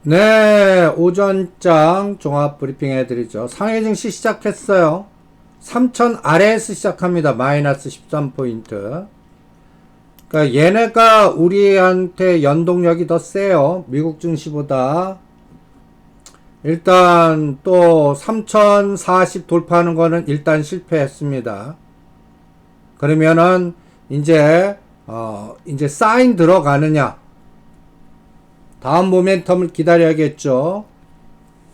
네, 오전장 종합 브리핑 해드리죠. 상해 증시 시작했어요. 3000 아래에서 시작합니다. 마이너스 13포인트. 그러니까 얘네가 우리한테 연동력이 더 세요. 미국 증시보다. 일단 또 3040 돌파하는 거는 일단 실패했습니다. 그러면은 이제 사인 들어가느냐? 다음 모멘텀을 기다려야겠죠.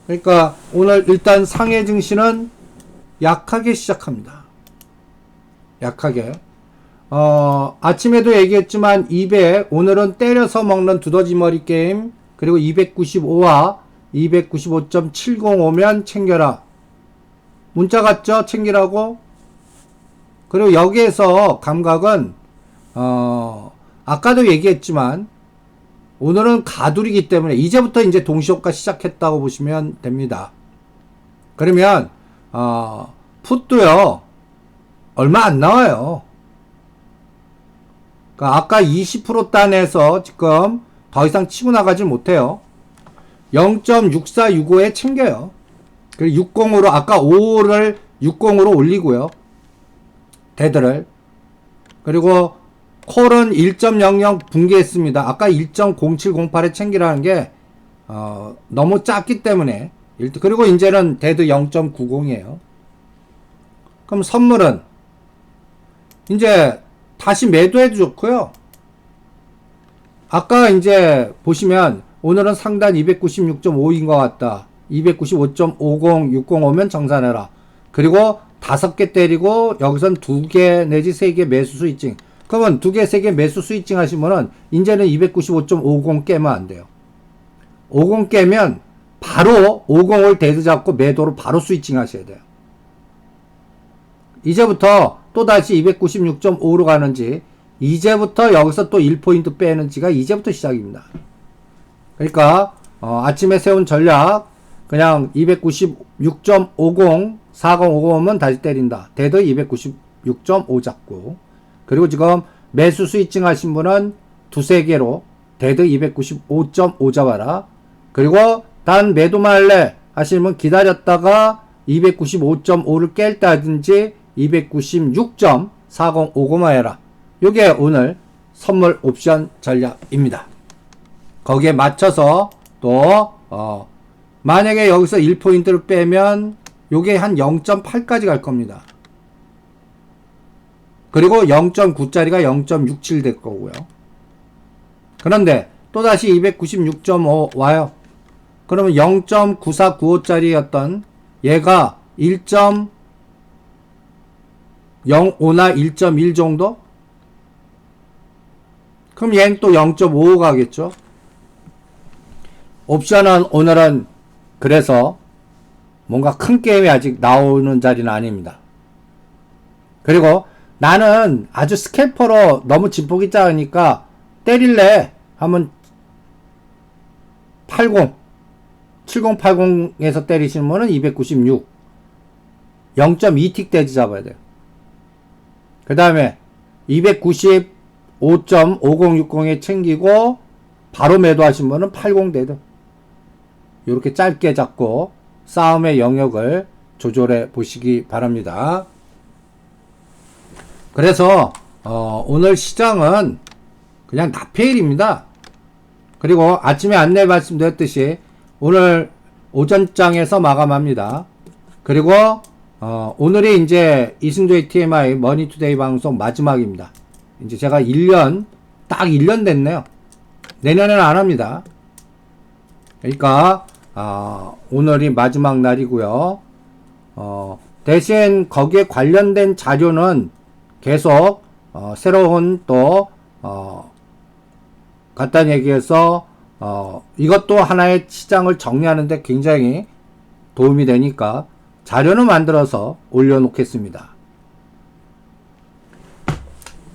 그러니까 오늘 일단 상해 증시는 약하게 시작합니다. 약하게. 아침에도 얘기했지만 200, 오늘은 때려서 먹는 두더지머리 게임, 그리고 295와 295.70 오면 챙겨라. 문자 갔죠? 챙기라고. 그리고 여기에서 감각은 아까도 얘기했지만 오늘은 가두리기 때문에 이제부터 이제 동시효과 시작했다고 보시면 됩니다. 그러면 풋도요 얼마 안 나와요. 그러니까 아까 20% 단에서 지금 더 이상 치고 나가지 못해요. 0.6465에 챙겨요. 그리고 60으로 아까 5를 60으로 올리고요. 데드를. 그리고 콜은 1.00 붕괴했습니다. 아까 1.0708에 챙기라는 게 너무 작기 때문에. 그리고 이제는 데드 0.90이에요. 그럼 선물은 이제 다시 매도해도 좋고요. 아까 이제 보시면 오늘은 상단 296.5인 것 같다. 295.50, 60 오면 정산해라. 그리고 5개 때리고 여기선 2개 내지 3개 매수 스위칭. 그러면 2개, 3개 매수 스위칭 하시면은 이제는 295.50 깨면 안 돼요. 50 깨면 바로 50을 데드 잡고 매도로 바로 스위칭 하셔야 돼요. 이제부터 또다시 296.5로 가는지, 이제부터 여기서 또 1포인트 빼는지가 이제부터 시작입니다. 그러니까 아침에 세운 전략 그냥 296.50 4050 오면 다시 때린다. 데드 296.5 잡고, 그리고 지금 매수 스위칭 하신 분은 2-3개로 데드 295.5 잡아라. 그리고 단 매도만 할래 하시면 기다렸다가 295.5를 깰 때든지 296.4050만 해라. 요게 오늘 선물 옵션 전략입니다. 거기에 맞춰서 또 만약에 여기서 1포인트를 빼면 요게 한 0.8까지 갈 겁니다. 그리고 0.9짜리가 0.67 될 거고요. 그런데 또다시 296.5 와요. 그러면 0.9495짜리였던 얘가 1.05나 1.1 정도? 그럼 얘는 또 0.55 가겠죠. 옵션은 오늘은 그래서 뭔가 큰 게임이 아직 나오는 자리는 아닙니다. 그리고 나는 아주 스캘퍼로 너무 진폭이 작으니까 때릴래 하면 80, 7080에서 때리시는 분은 296, 0.2틱 대지 잡아야 돼요. 그 다음에 295.5060에 챙기고 바로 매도하신 분은 80 대드. 이렇게 짧게 잡고 싸움의 영역을 조절해 보시기 바랍니다. 그래서 오늘 시장은 그냥 나페일입니다. 그리고 아침에 안내 말씀드렸듯이 오늘 오전장에서 마감합니다. 그리고 오늘이 이제 이승조의 TMI 머니투데이 방송 마지막입니다. 이제 제가 1년 딱 1년 됐네요. 내년에는 안 합니다. 그러니까 오늘이 마지막 날이고요. 대신 거기에 관련된 자료는 계속 새로운 또 간단히 얘기해서 이것도 하나의 시장을 정리하는 데 굉장히 도움이 되니까 자료는 만들어서 올려놓겠습니다.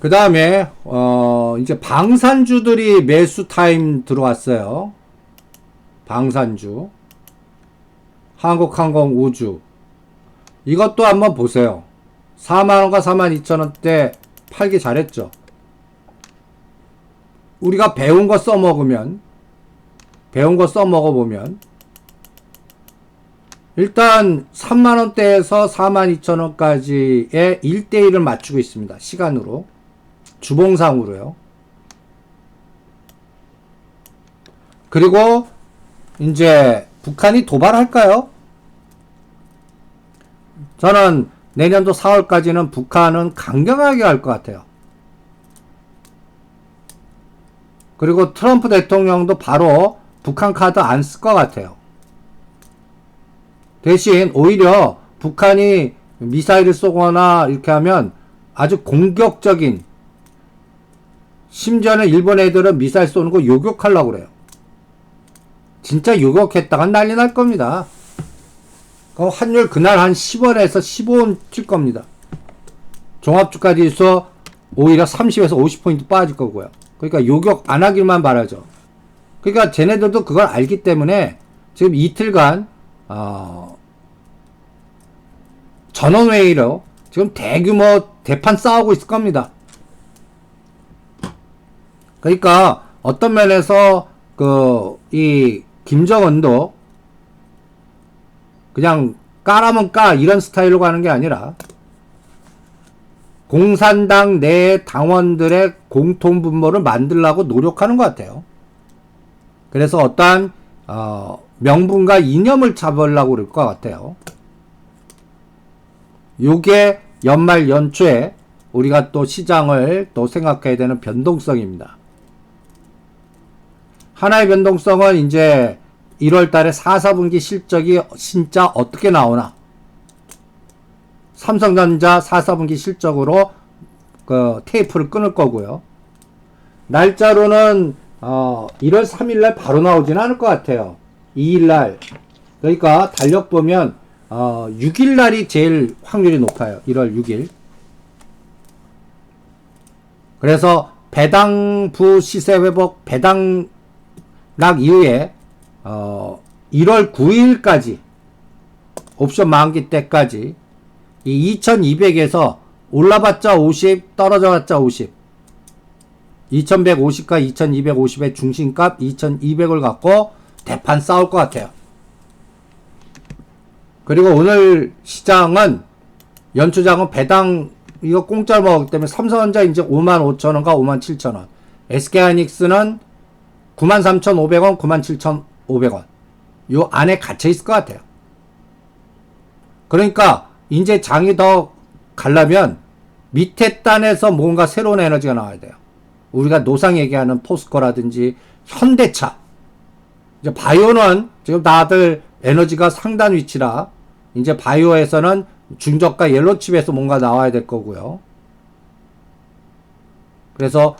그 다음에 이제 방산주들이 매수 타임 들어왔어요. 방산주, 한국항공, 우주, 이것도 한번 보세요. 4만원과 42,000원대 팔기 잘했죠. 우리가 배운 거 써먹으면 배운 거 써먹어보면 일단 3만원대에서 42,000원까지의 1대1을 맞추고 있습니다. 시간으로. 주봉상으로요. 그리고 이제 북한이 도발할까요? 저는 내년도 4월까지는 북한은 강경하게 할 것 같아요. 그리고 트럼프 대통령도 바로 북한 카드 안 쓸 것 같아요. 대신 오히려 북한이 미사일을 쏘거나 이렇게 하면 아주 공격적인, 심지어는 일본 애들은 미사일 쏘는 거 요격하려고 그래요. 진짜 요격했다가 난리 날 겁니다. 그럼 환율 그날 한 10원에서 15원 칠 겁니다. 종합주가지수 오히려 30에서 50포인트 빠질 거고요. 그러니까 요격 안 하길만 바라죠. 그러니까 쟤네들도 그걸 알기 때문에 지금 이틀간 전원회의로 지금 대규모 대판 싸우고 있을 겁니다. 그러니까 어떤 면에서 이 김정은도 그냥 까라면 까 이런 스타일로 가는 게 아니라 공산당 내 당원들의 공통분모를 만들려고 노력하는 것 같아요. 그래서 어떠한 명분과 이념을 잡으려고 그럴 것 같아요. 요게 연말 연초에 우리가 또 시장을 또 생각해야 되는 변동성입니다. 하나의 변동성은 이제 1월 달에 4, 4분기 실적이 진짜 어떻게 나오나. 삼성전자 4, 4분기 실적으로 테이프를 끊을 거고요. 날짜로는 1월 3일날 바로 나오진 않을 것 같아요. 2일날. 그러니까 달력 보면 6일날이 제일 확률이 높아요. 1월 6일. 그래서 배당부 시세 회복, 배당락 이후에 1월 9일까지 옵션 만기 때까지 이 2200에서 올라봤자 50, 떨어져봤자 50, 2150과 2250의 중심값 2200을 갖고 대판 싸울 것 같아요. 그리고 오늘 시장은 연초장은 배당 이거 공짜로 먹었기 때문에 삼성전자 이제 55,000원과 57,000원, SK하이닉스는 93,500원, 97,500원 요 안에 갇혀 있을 것 같아요. 그러니까 이제 장이 더 가려면 밑에 단에서 뭔가 새로운 에너지가 나와야 돼요. 우리가 노상 얘기하는 포스코라든지 현대차, 이제 바이오는 지금 다들 에너지가 상단 위치라 이제 바이오에서는 중저가 옐로칩에서 뭔가 나와야 될 거고요. 그래서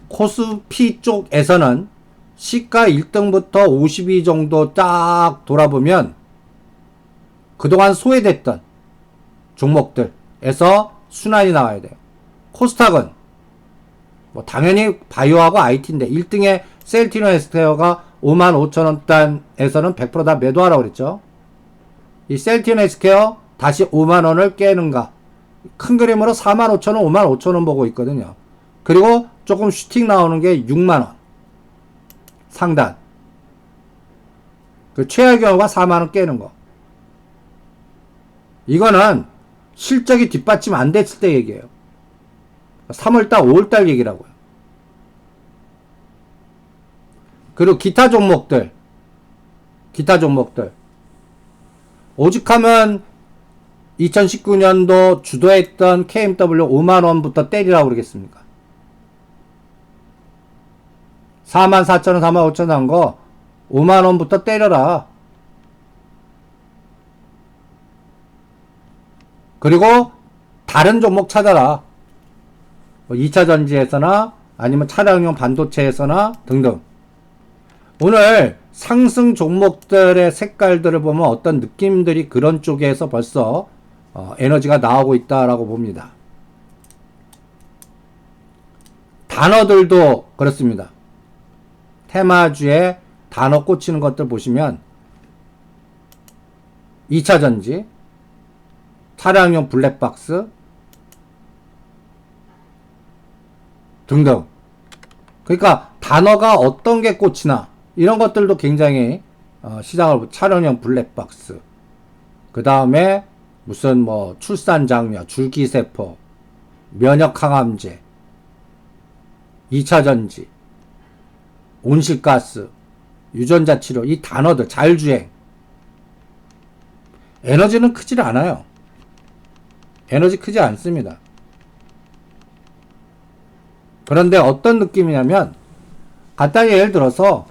코스피 쪽에서는 시가 1등부터 52 정도 딱 돌아보면 그동안 소외됐던 종목들에서 순환이 나와야 돼요. 코스닥은 뭐 당연히 바이오하고 IT인데 1등에 셀티노 헬스케어가 55,000원단에서는 100% 다 매도하라고 그랬죠. 이 셀티노 헬스케어 다시 5만원을 깨는가. 큰 그림으로 45,000원, 55,000원 보고 있거든요. 그리고 조금 슈팅 나오는 게 6만원. 상단. 그 최악의 경우가 4만원 깨는 거. 이거는 실적이 뒷받침 안 됐을 때 얘기예요. 3월달, 5월달 얘기라고요. 그리고 기타 종목들. 오죽하면 2019년도 주도했던 KMW 5만원부터 때리라고 그러겠습니까? 44,000원, 45,000원 한 거 5만원부터 때려라. 그리고 다른 종목 찾아라. 뭐 2차전지에서나 아니면 차량용 반도체에서나 등등. 오늘 상승 종목들의 색깔들을 보면 어떤 느낌들이 그런 쪽에서 벌써 에너지가 나오고 있다라고 봅니다. 단어들도 그렇습니다. 테마주에 단어 꽂히는 것들 보시면 2차전지, 차량용 블랙박스 등등. 그러니까 단어가 어떤 게 꽂히나 이런 것들도 굉장히 시장을 촬영형 블랙박스, 그 다음에 무슨 뭐 출산 장려, 줄기세포, 면역 항암제, 2차 전지, 온실가스, 유전자 치료, 이 단어들, 자율주행. 에너지는 크질 않아요. 에너지 크지 않습니다. 그런데 어떤 느낌이냐면, 간단히 예를 들어서,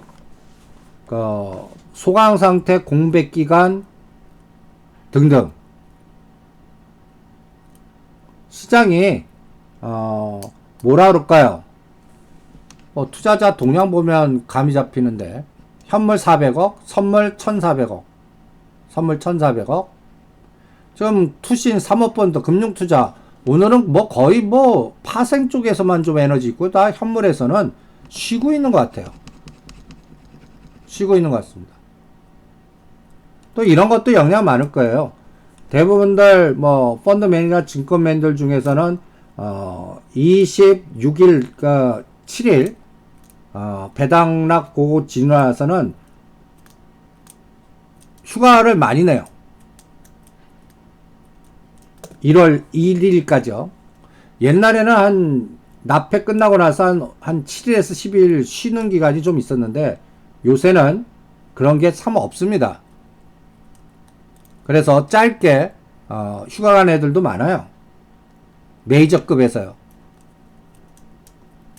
소강 상태, 공백 기간 등등. 시장이, 뭐라 그럴까요? 투자자 동향 보면 감이 잡히는데, 현물 400억, 선물 1,400억. 선물 1,400억. 지금 투신, 사모펀드, 금융투자, 오늘은 뭐 거의 뭐 파생 쪽에서만 좀 에너지 있고, 다 현물에서는 쉬고 있는 것 같아요. 쉬고 있는 것 같습니다. 또 이런 것도 영향 많을 거예요. 대부분들 뭐 펀드맨이나 증권맨들 중에서는 26일, 그러니까 7일 배당락 고고 지나서는 휴가를 많이 내요. 1월 1일까지요. 옛날에는 한 납회 끝나고 나서 한 7일에서 10일 쉬는 기간이 좀 있었는데, 요새는 그런 게 참 없습니다. 그래서 짧게 휴가 간 애들도 많아요. 메이저급에서요.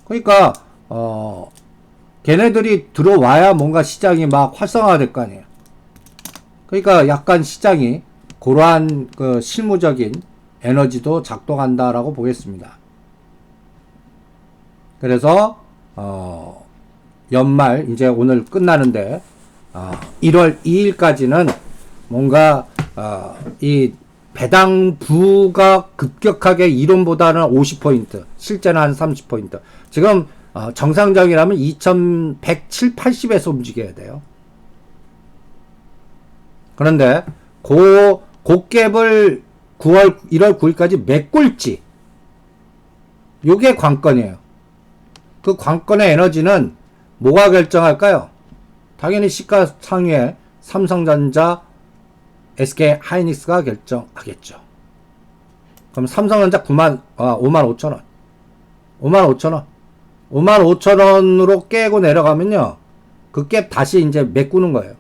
그러니까 걔네들이 들어와야 뭔가 시장이 막 활성화가 될 거 아니에요. 그러니까 약간 시장이 그러한 그 실무적인 에너지도 작동한다라고 보겠습니다. 그래서 연말 이제 오늘 끝나는데 1월 2일까지는 뭔가 이 배당부가 급격하게 이론보다는 50포인트, 실제는 한 30포인트. 지금 정상적이라면 2170, 80에서 움직여야 돼요. 그런데 그 갭을 1월 9일까지 메꿀지, 요게 관건이에요. 그 관건의 에너지는 뭐가 결정할까요? 당연히 시가 상위에 삼성전자, SK 하이닉스가 결정하겠죠. 그럼 삼성전자 55,000원. 55,000원. 55,000원으로 깨고 내려가면요, 그 갭 다시 이제 메꾸는 거예요.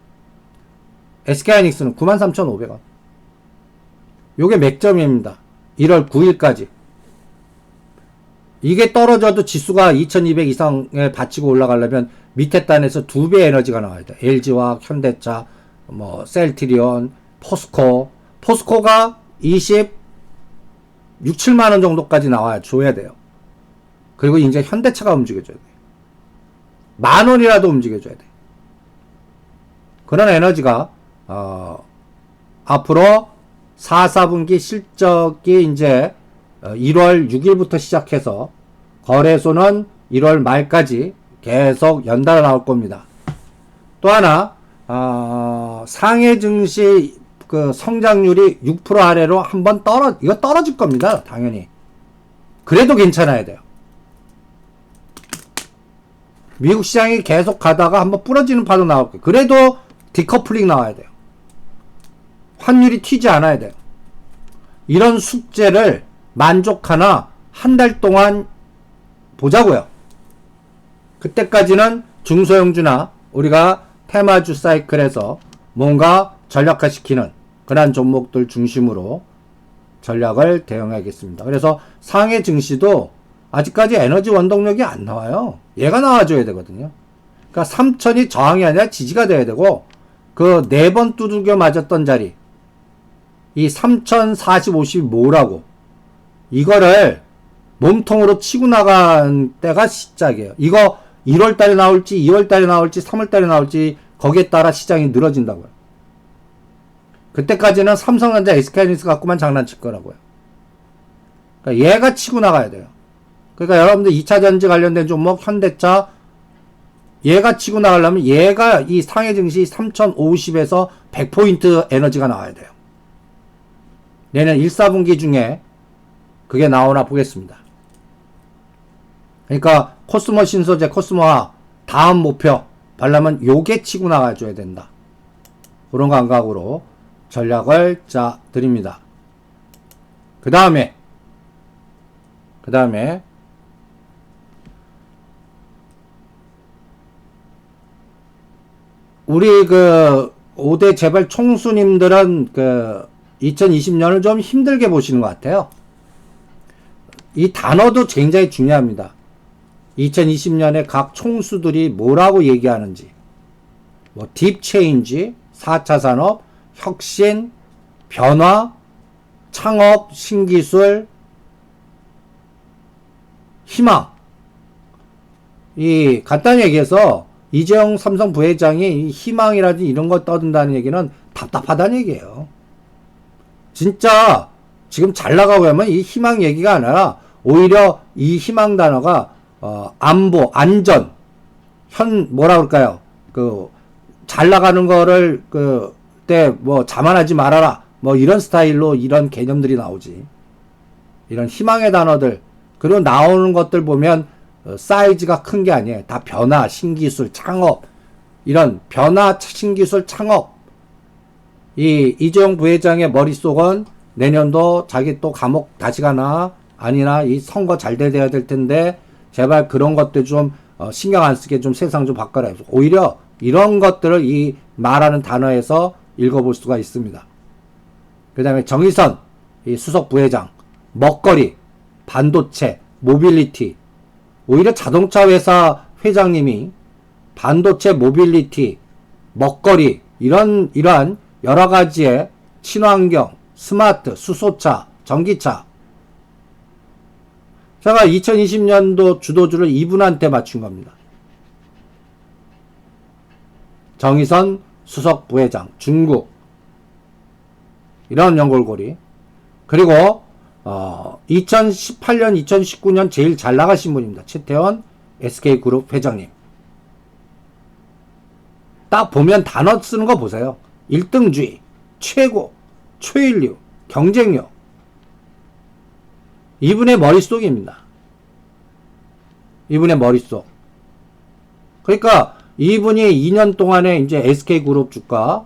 SK 하이닉스는 93,500원. 요게 맥점입니다. 1월 9일까지. 이게 떨어져도 지수가 2200 이상에 받치고 올라가려면 밑에 단에서 2배 에너지가 나와야 돼. LG화학, 현대차, 뭐 셀트리온, 포스코가 26, 7만원 정도까지 나와야 줘야 돼요. 그리고 이제 현대차가 움직여줘야 돼. 10,000원이라도 움직여줘야 돼. 그런 에너지가 앞으로 4분기 실적이 이제 1월 6일부터 시작해서 거래소는 1월 말까지 계속 연달아 나올 겁니다. 또 하나 상해 증시 그 성장률이 6% 아래로 한번 이거 떨어질 겁니다. 당연히. 그래도 괜찮아야 돼요. 미국 시장이 계속 가다가 한번 부러지는 파도 나올 거예요. 그래도 디커플링 나와야 돼요. 환율이 튀지 않아야 돼요. 이런 숙제를 만족하나 한 달 동안 보자고요. 그때까지는 중소형주나 우리가 테마주 사이클에서 뭔가 전략화시키는 그런 종목들 중심으로 전략을 대응하겠습니다. 그래서 상해 증시도 아직까지 에너지 원동력이 안 나와요. 얘가 나와줘야 되거든요. 그러니까 3,000이 저항이 아니라 지지가 돼야 되고, 그 4번 두들겨 맞았던 자리, 이 3,040, 50이 뭐라고, 이거를 몸통으로 치고 나간 때가 시작이에요. 이거 1월달에 나올지 2월달에 나올지 3월달에 나올지 거기에 따라 시장이 늘어진다고요. 그때까지는 삼성전자, SK하이닉스 갖고만 장난칠 거라고요. 그러니까 얘가 치고 나가야 돼요. 그러니까 여러분들 2차전지 관련된 종목 현대차, 얘가 치고 나가려면 얘가 이 상해 증시 3,050에서 100포인트 에너지가 나와야 돼요. 내년 1, 4분기 중에 그게 나오나 보겠습니다. 그러니까 코스모 신소재, 코스모화 다음 목표 발라면 요게 치고 나가줘야 된다. 그런 감각으로 전략을 짜 드립니다. 그 다음에 우리 그 5대 재벌 총수님들은 그 2020년을 좀 힘들게 보시는 것 같아요. 이 단어도 굉장히 중요합니다. 2020년에 각 총수들이 뭐라고 얘기하는지, 뭐 딥체인지, 4차 산업, 혁신, 변화, 창업, 신기술, 희망. 이 간단히 얘기해서 이재용 삼성 부회장이 희망이라든지 이런 거 떠든다는 얘기는 답답하다는 얘기예요. 진짜 지금 잘 나가고 하면 이 희망 얘기가 아니라 오히려 이 희망 단어가 안보, 안전, 뭐라 그럴까요? 잘 나가는 거를 그때 뭐 자만하지 말아라. 뭐 이런 스타일로 이런 개념들이 나오지. 이런 희망의 단어들 그리고 나오는 것들 보면 사이즈가 큰 게 아니에요. 다 변화, 신기술, 창업 이런 변화, 신기술, 창업 이재용 부회장의 머릿속은 내년도 자기 또 감옥 다시 가나 아니나 이 선거 잘 돼야 될 텐데 제발 그런 것들 좀 신경 안 쓰게 좀 세상 좀 바꿔라. 오히려 이런 것들을 이 말하는 단어에서 읽어볼 수가 있습니다. 그 다음에 정의선 이 수석 부회장 먹거리, 반도체, 모빌리티 오히려 자동차 회사 회장님이 반도체, 모빌리티, 먹거리 이러한 여러 가지의 친환경, 스마트, 수소차, 전기차 제가 2020년도 주도주를 이분한테 맞춘 겁니다. 정의선 수석 부회장, 중국 이런 연골고리 그리고 2018년, 2019년 제일 잘 나가신 분입니다. 최태원 SK그룹 회장님. 딱 보면 단어 쓰는 거 보세요. 1등주의, 최고, 최인류, 경쟁력. 이분의 머릿속입니다. 이분의 머릿속. 그러니까 이분이 2년 동안에 이제 SK그룹 주가,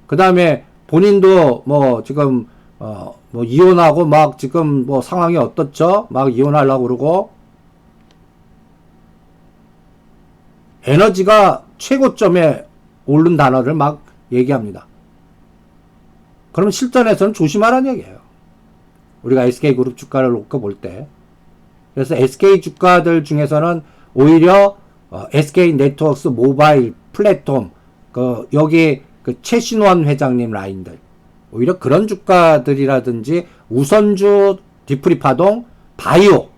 그 다음에 본인도 뭐 지금 뭐 이혼하고 막 지금 뭐 상황이 어떻죠? 막 이혼하려고 그러고 에너지가 최고점에 오른 단어를 막 얘기합니다. 그러면 실전에서는 조심하라는 얘기예요. 우리가 SK그룹 주가를 놓고 볼 때. 그래서 SK 주가들 중에서는 오히려 SK네트워크스 모바일 플랫폼 여기 최신원 회장님 라인들 오히려 그런 주가들이라든지 우선주 디프리 파동 바이오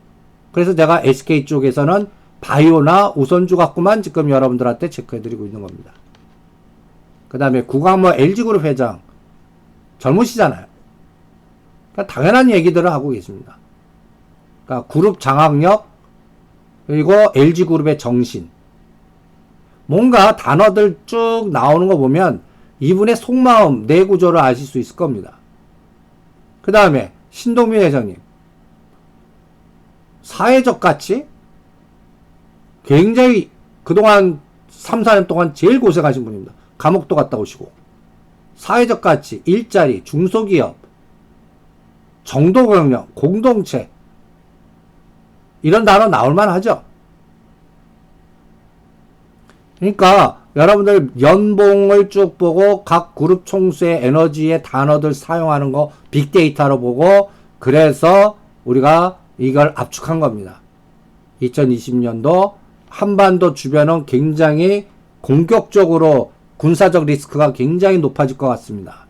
그래서 제가 SK 쪽에서는 바이오나 우선주 갖고만 지금 여러분들한테 체크해드리고 있는 겁니다. 그 다음에 구광모 LG그룹 회장 젊으시잖아요. 그러니까 당연한 얘기들을 하고 계십니다. 그러니까 그룹 장악력 그리고 LG그룹의 정신 뭔가 단어들 쭉 나오는 거 보면 이분의 속마음 내구조를 아실 수 있을 겁니다. 그 다음에 신동민 회장님 사회적 가치 굉장히 그동안 3, 4년 동안 제일 고생하신 분입니다. 감옥도 갔다 오시고 사회적 가치, 일자리, 중소기업, 정도경영, 공동체 이런 단어 나올만 하죠. 그러니까 여러분들 연봉을 쭉 보고 각 그룹 총수의 에너지의 단어들 사용하는 거 빅데이터로 보고 그래서 우리가 이걸 압축한 겁니다. 2020년도 한반도 주변은 굉장히 공격적으로 군사적 리스크가 굉장히 높아질 것 같습니다.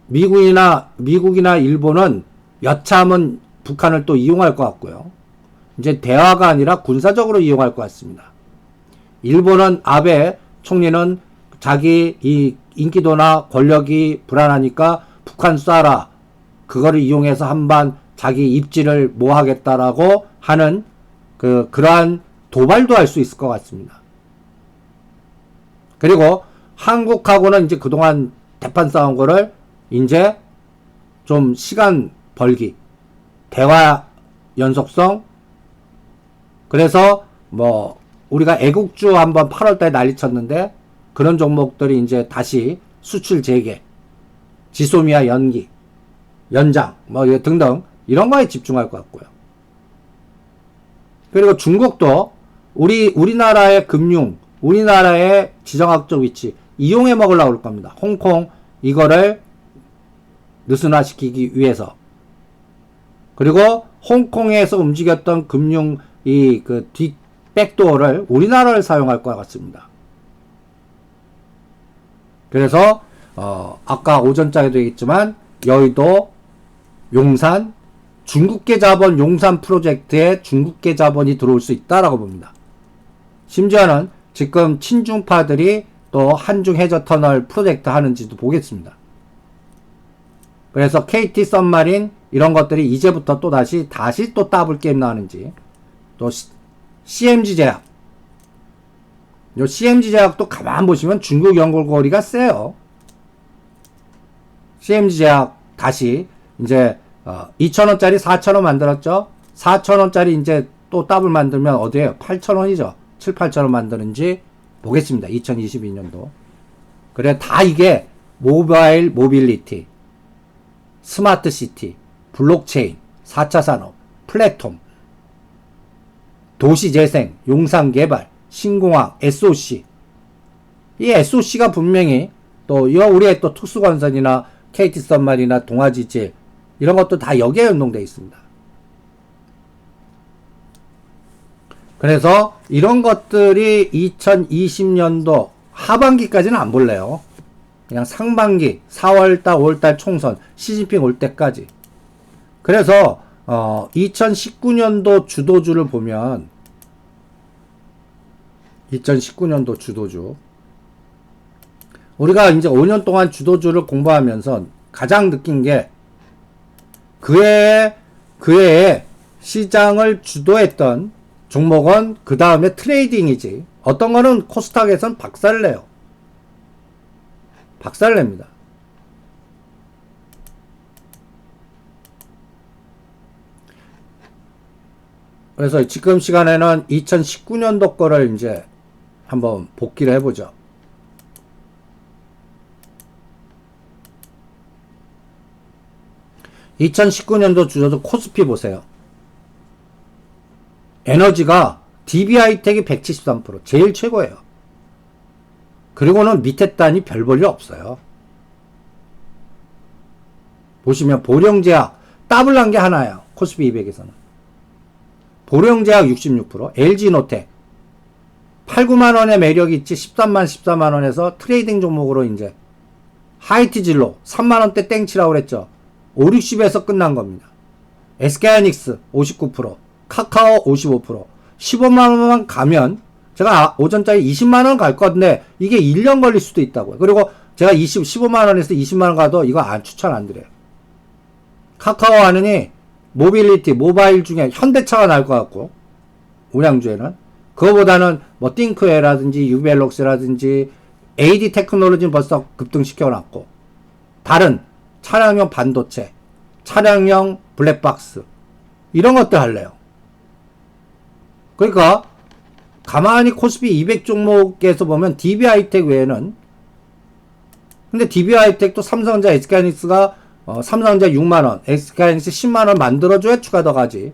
미국이나 일본은 여차하면 북한을 또 이용할 것 같고요. 이제 대화가 아니라 군사적으로 이용할 것 같습니다. 일본은 아베 총리는 자기 이 인기도나 권력이 불안하니까 북한 쏴라. 그거를 이용해서 한번 자기 입지를 모하겠다라고 하는 그러한 도발도 할 수 있을 것 같습니다. 그리고 한국하고는 이제 그동안 대판 싸운 거를 이제 좀 시간 벌기, 대화 연속성, 그래서 뭐 우리가 애국주 한번 8월달에 난리 쳤는데 그런 종목들이 이제 다시 수출 재개, 지소미아 연기, 연장 뭐 등등 이런 거에 집중할 것 같고요. 그리고 중국도 우리나라의 금융, 우리나라의 지정학적 위치 이용해 먹으려고 그럴 겁니다. 홍콩 이거를 느슨화시키기 위해서. 그리고 홍콩에서 움직였던 금융 백도어를 우리나라를 사용할 것 같습니다. 그래서 아까 오전장에도 얘기했지만 여의도, 용산, 중국계 자본 용산 프로젝트에 중국계 자본이 들어올 수 있다라고 봅니다. 심지어는 지금 친중파들이 또 한중 해저 터널 프로젝트 하는지도 보겠습니다. 그래서 KT 썸마린 이런 것들이 이제부터 또 다시 또 더블 게임 나오는지, 또 CMG 제약, 요 CMG 제약도 가만 보시면 중국 연골고리가 세요. CMG 제약 다시 이제 2,000원짜리 4,000원 만들었죠. 4,000원짜리 이제 또 더블 만들면 어디에요? 8,000원이죠. 7, 8,000원 만드는지 보겠습니다. 2022년도. 그래 다 이게 모바일 모빌리티, 스마트 시티, 블록체인, 4차 산업, 플랫폼, 도시재생, 용산개발, 신공항, SOC. 이 SOC가 분명히 또 우리의 또 특수건설이나 KT 썸마린이나 동아지질 이런 것도 다 여기에 연동되어 있습니다. 그래서 이런 것들이 2020년도 하반기까지는 안 볼래요. 그냥 상반기 4월달 5월달 총선 시진핑 올 때까지. 그래서 2019년도 주도주를 보면 2019년도 주도주 우리가 이제 5년 동안 주도주를 공부하면서 가장 느낀 게 그 해에 시장을 주도했던 종목은 그 다음에 트레이딩이지. 어떤 거는 코스닥에선 박살을 내요. 박살을 냅니다. 그래서 지금 시간에는 2019년도 거를 이제 한번 복기를 해보죠. (2019년도) 주저도 코스피 보세요. 에너지가 DB하이텍이 173% 제일 최고예요. 그리고는 밑에 단이 별 볼일 없어요. 보시면 보령제약 더블 난 게 하나예요. 코스피 200에서는 보령제약 66%, LG노텍 8, 9만원의 매력이 있지 13만원에서 트레이딩 종목으로 이제 하이티진로 3만원대 땡치라고 그랬죠. 5, 60에서 끝난 겁니다. SK하이닉스 59%, 카카오 55%, 15만원만 가면 제가 오전짜리 20만원 갈 건데 이게 1년 걸릴 수도 있다고요. 그리고 제가 15만원에서 20만원 가도 이거 추천 안 드려요. 카카오 하느니 모빌리티, 모바일 중에 현대차가 나을 것 같고 우량주에는 그거보다는 뭐 띵크웨어라든지 유벨록스라든지 AD 테크놀로지는 벌써 급등시켜놨고 다른 차량용 반도체, 차량용 블랙박스 이런 것들 할래요. 그러니까 가만히 코스피 200 종목에서 보면 DB하이텍 외에는 근데 DB하이텍도 삼성전자, SK하이닉스가 삼성전자 6만원, SK하이닉스 10만원 만들어줘야 추가 더 가지.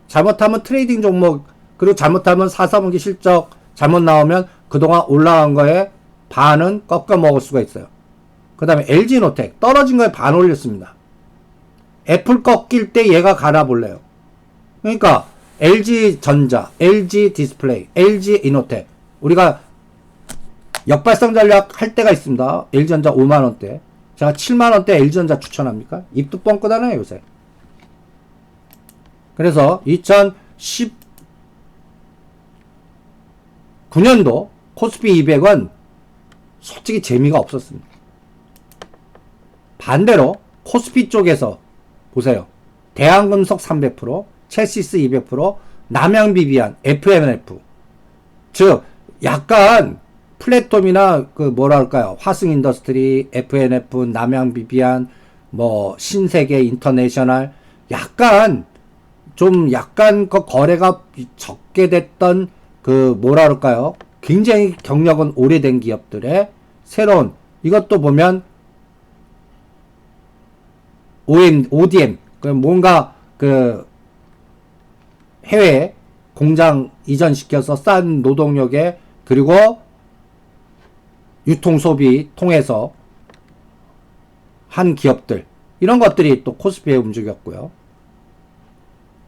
잘못하면 트레이딩 종목 그리고 잘못하면 4, 4분기 실적 잘못 나오면 그동안 올라간 거에 반은 꺾어 먹을 수가 있어요. 그 다음에 LG노텍 떨어진 거에 반 올렸습니다. 애플 꺾일 때 얘가 갈아볼래요. 그러니까 LG전자, LG디스플레이, LG이노텍 우리가 역발상 전략 할 때가 있습니다. LG전자 5만원대 제가 7만원대 LG전자 추천합니까? 입도 뻥끗하네요 요새. 그래서 2019년도 코스피 200은 솔직히 재미가 없었습니다. 반대로 코스피 쪽에서 보세요. 대한금속 300%, 첼시스 200%, 남양비비안, FMF. 즉 약간 플랫폼이나 그 뭐랄까요 화승인더스트리, FNF, 남양비비안, 뭐 신세계 인터내셔널 약간 그 거래가 적게 됐던 뭐라 그럴까요? 굉장히 경력은 오래된 기업들의 새로운, 이것도 보면 ODM, 뭔가 해외 공장 이전시켜서 싼 노동력에, 그리고 유통 소비 통해서 한 기업들, 이런 것들이 또 코스피에 움직였고요.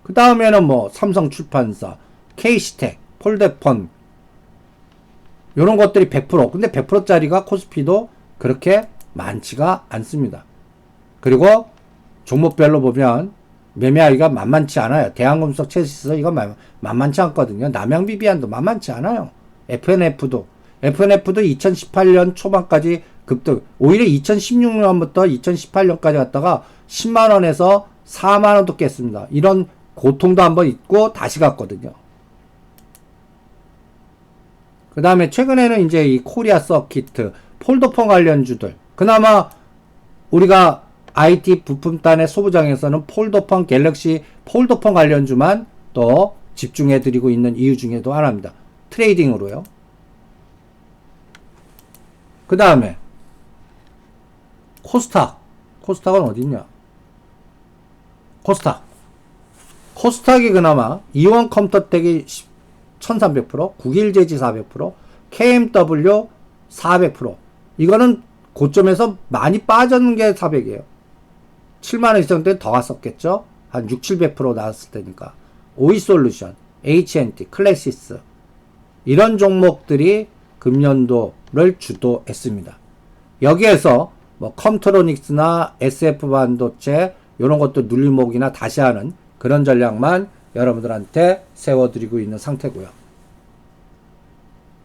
그 다음에는 삼성 출판사, K시텍, 폴대폰, 이런 것들이 100%. 근데 100%짜리가 코스피도 그렇게 많지가 않습니다. 그리고 종목별로 보면 매매하기가 만만치 않아요. 대한금속, 체시스 이거 만만치 않거든요. 남양비비안도 만만치 않아요. FNF도 2018년 초반까지 급등, 오히려 2016년부터 2018년까지 갔다가 10만원에서 4만원도 깼습니다. 이런 고통도 한번 있고 다시 갔거든요. 그 다음에 최근에는 이제 이 코리아 서키트, 폴더폰 관련주들, 그나마 우리가 IT 부품단의 소부장에서는 폴더폰, 갤럭시 폴더폰 관련주만 또 집중해드리고 있는 이유 중에도 하나입니다. 트레이딩으로요. 그 다음에 코스닥은 어딨냐? 코스닥이 그나마 이원 컴퓨터텍이 1300%, 국일제지 400%, KMW 400%. 이거는 고점에서 많이 빠졌는 게 400이에요. 7만원 이상 때 더 갔었겠죠? 한 700% 나왔을 테니까. 오이솔루션, HNT, 클래시스, 이런 종목들이 금년도를 주도했습니다. 여기에서 컴트로닉스나 SF 반도체 이런 것도 눌림목이나 다시 하는 그런 전략만 여러분들한테 세워드리고 있는 상태고요.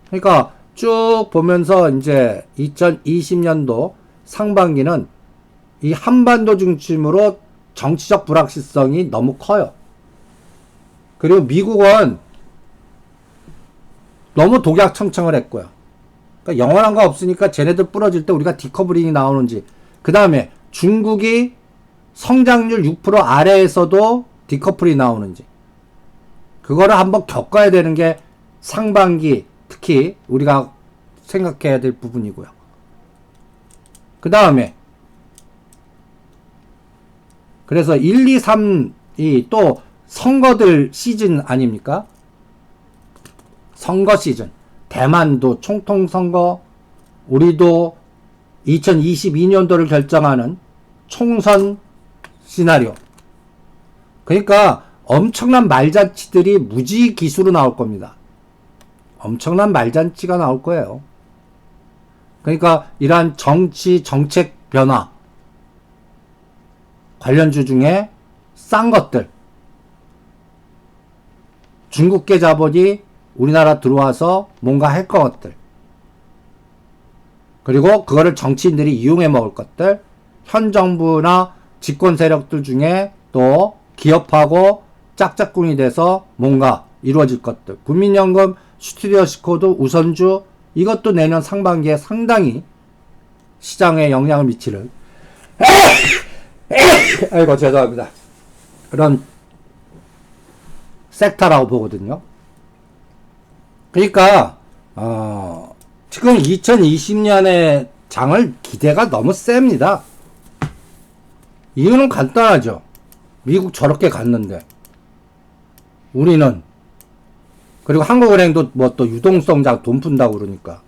그러니까 쭉 보면서 이제 2020년도 상반기는 이 한반도 중심으로 정치적 불확실성이 너무 커요. 그리고 미국은 너무 독약청청을 했고요. 그러니까 영원한 거 없으니까 쟤네들 부러질 때 우리가 디커블링이 나오는지, 그 다음에 중국이 성장률 6% 아래에서도 디커플이 나오는지, 그거를 한번 겪어야 되는 게 상반기 특히 우리가 생각해야 될 부분이고요. 그 다음에 그래서 1, 2, 3이 또 선거들 시즌 아닙니까? 선거 시즌. 대만도 총통선거, 우리도 2022년도를 결정하는 총선 시나리오. 그러니까 엄청난 말잔치들이 무지 기수로 나올 겁니다. 엄청난 말잔치가 나올 거예요. 그러니까 이러한 정치, 정책 변화 관련주 중에 싼 것들, 중국계 자본이 우리나라 들어와서 뭔가 할 것들, 그리고 그거를 정치인들이 이용해 먹을 것들, 현 정부나 집권 세력들 중에 또 기업하고 짝짝꿍이 돼서 뭔가 이루어질 것들, 국민연금, 스튜디오시 코드, 우선주, 이것도 내년 상반기에 상당히 시장에 영향을 미치는 아이고 죄송합니다. 그런 섹터라고 보거든요. 그러니까 지금 2020년의 장을 기대가 너무 셉니다. 이유는 간단하죠. 미국 저렇게 갔는데 우리는, 그리고 한국은행도 또 유동성장 돈 푼다고 그러니까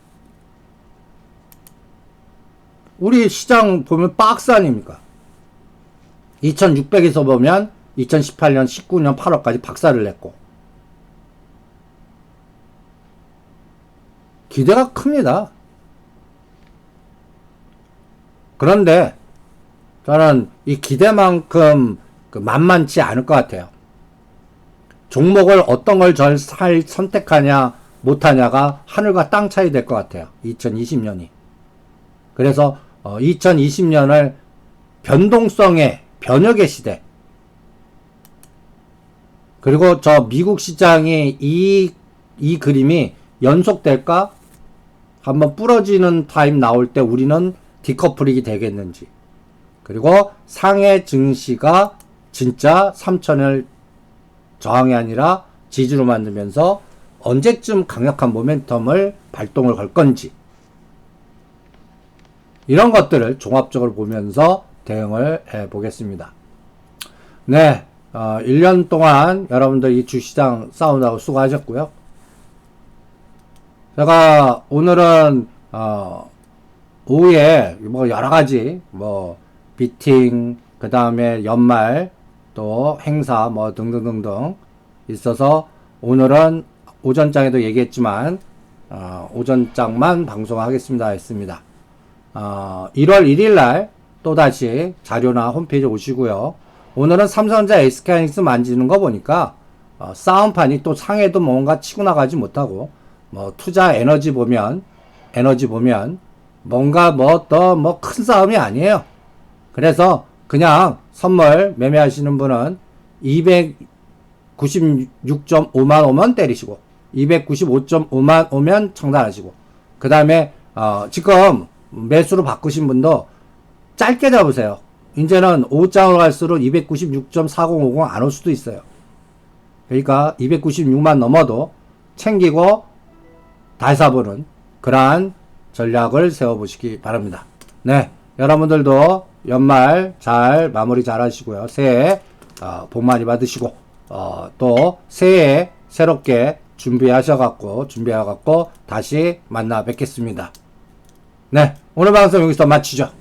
우리 시장 보면 박스 아닙니까? 2600에서 보면 2018년 19년 8월까지 박살을 냈고 기대가 큽니다. 그런데 저는 이 기대만큼 만만치 않을 것 같아요. 종목을 어떤 걸 선택하냐 못하냐가 하늘과 땅 차이 될 것 같아요. 2020년이. 그래서 2020년을 변동성의 변혁의 시대, 그리고 저 미국 시장이 이 그림이 연속될까? 한번 부러지는 타임 나올 때 우리는 디커플링이 되겠는지, 그리고 상해 증시가 진짜 3천을 저항이 아니라 지지로 만들면서 언제쯤 강력한 모멘텀을 발동을 걸 건지, 이런 것들을 종합적으로 보면서 대응을 해 보겠습니다. 네, 1년 동안 여러분들 이 주시장 싸우느라고 수고하셨고요. 제가 오늘은 오후에 뭐 여러가지 뭐 미팅, 그 다음에 연말 또 행사 뭐 등등등등 있어서 오늘은 오전장에도 얘기했지만 오전장만 방송하겠습니다 했습니다. 1월 1일날 또다시 자료나 홈페이지 오시고요. 오늘은 삼성전자 SK하이닉스 만지는 거 보니까 싸움판이 또 상해도 뭔가 치고 나가지 못하고, 뭐 투자 에너지 보면 뭔가 뭐 더 뭐 큰 싸움이 아니에요. 그래서 그냥 선물 매매하시는 분은 296.5만 오면 때리시고 295.5만 오면 청산하시고, 그 다음에 지금 매수로 바꾸신 분도 짧게 잡으세요. 이제는 5장으로 갈수록 296.4050 안 올 수도 있어요. 그러니까 296만 넘어도 챙기고 다시 사보는 그러한 전략을 세워보시기 바랍니다. 네, 여러분들도 연말 잘 마무리 잘 하시고요. 새해 복 많이 받으시고 또 새해 새롭게 준비하셔갖고 다시 만나 뵙겠습니다. 네, 오늘 방송 여기서 마치죠.